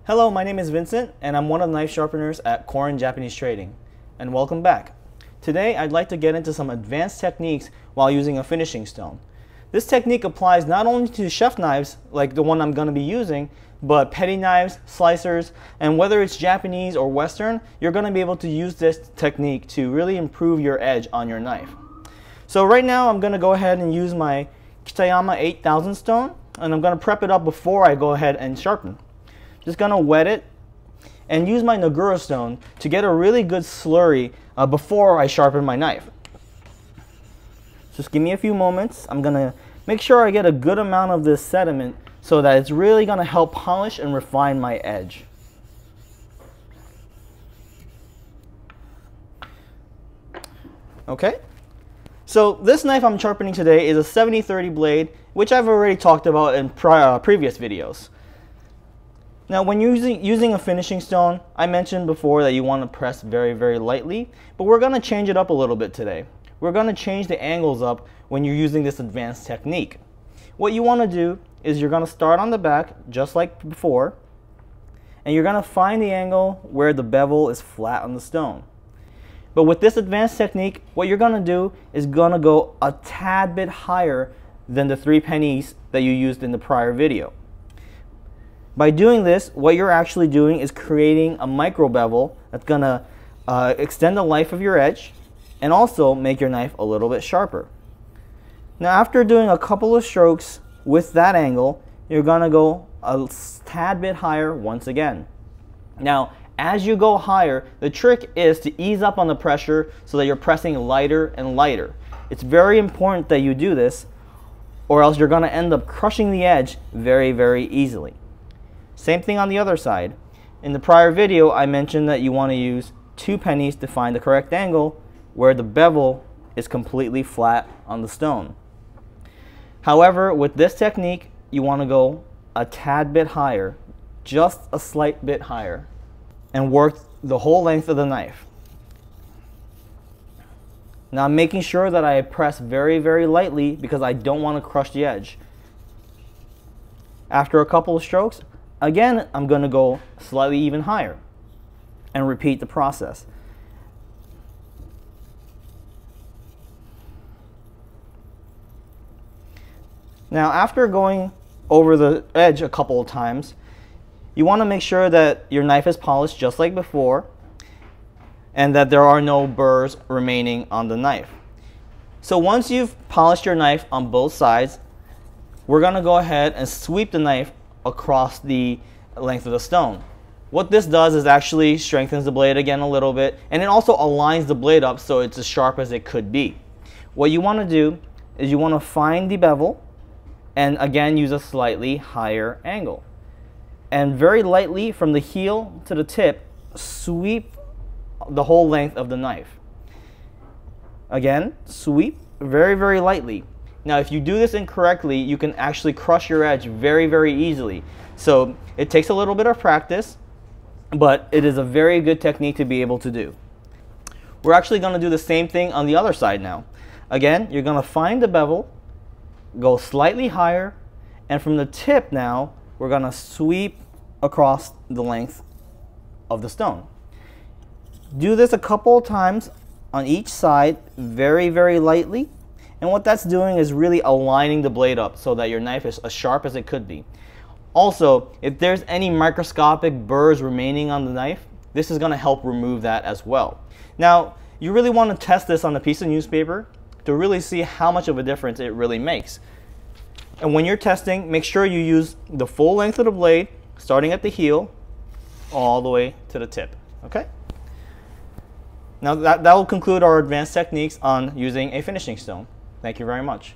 Hello, my name is Vincent, and I'm one of the knife sharpeners at Korin Japanese Trading. And welcome back. Today, I'd like to get into some advanced techniques while using a finishing stone. This technique applies not only to chef knives, like the one I'm going to be using, but petty knives, slicers, and whether it's Japanese or Western, you're going to be able to use this technique to really improve your edge on your knife. So right now, I'm going to go ahead and use my Kitayama 8000 stone, and I'm going to prep it up before I go ahead and sharpen. Just going to wet it and use my Nagura stone to get a really good slurry before I sharpen my knife. Just give me a few moments. I'm going to make sure I get a good amount of this sediment so that it's really going to help polish and refine my edge. Okay, so this knife I'm sharpening today is a 70-30 blade, which I've already talked about in previous videos. Now, when using a finishing stone, I mentioned before that you want to press very, very lightly, but we're going to change it up a little bit today. We're going to change the angles up when you're using this advanced technique. What you want to do is you're going to start on the back, just like before, and you're going to find the angle where the bevel is flat on the stone. But with this advanced technique, what you're going to do is going to go a tad bit higher than the 3 pennies that you used in the prior video. By doing this, what you're actually doing is creating a micro bevel that's going to extend the life of your edge and also make your knife a little bit sharper. Now, after doing a couple of strokes with that angle, you're going to go a tad bit higher once again. Now, as you go higher, the trick is to ease up on the pressure so that you're pressing lighter and lighter. It's very important that you do this, or else you're going to end up crushing the edge very, very easily. Same thing on the other side. In the prior video, I mentioned that you want to use 2 pennies to find the correct angle where the bevel is completely flat on the stone. However, with this technique, you want to go a tad bit higher, just a slight bit higher, and work the whole length of the knife. Now, I'm making sure that I press very, very lightly because I don't want to crush the edge. After a couple of strokes, again, I'm going to go slightly even higher and repeat the process. Now, after going over the edge a couple of times, you want to make sure that your knife is polished just like before and that there are no burrs remaining on the knife. So once you've polished your knife on both sides, we're going to go ahead and sweep the knife across the length of the stone. What this does is actually strengthens the blade again a little bit, and it also aligns the blade up so it's as sharp as it could be. What you want to do is you want to find the bevel and again use a slightly higher angle. And very lightly from the heel to the tip, sweep the whole length of the knife. Again, sweep very, very lightly. Now, if you do this incorrectly, you can actually crush your edge very, very easily. So it takes a little bit of practice, but it is a very good technique to be able to do. We're actually going to do the same thing on the other side now. Again, you're going to find the bevel, go slightly higher, and from the tip now, we're going to sweep across the length of the stone. Do this a couple of times on each side, very, very lightly. And what that's doing is really aligning the blade up so that your knife is as sharp as it could be. Also, if there's any microscopic burrs remaining on the knife, this is going to help remove that as well. Now, you really want to test this on a piece of newspaper to really see how much of a difference it really makes. And when you're testing, make sure you use the full length of the blade, starting at the heel, all the way to the tip. Okay? Now that will conclude our advanced techniques on using a finishing stone. Thank you very much.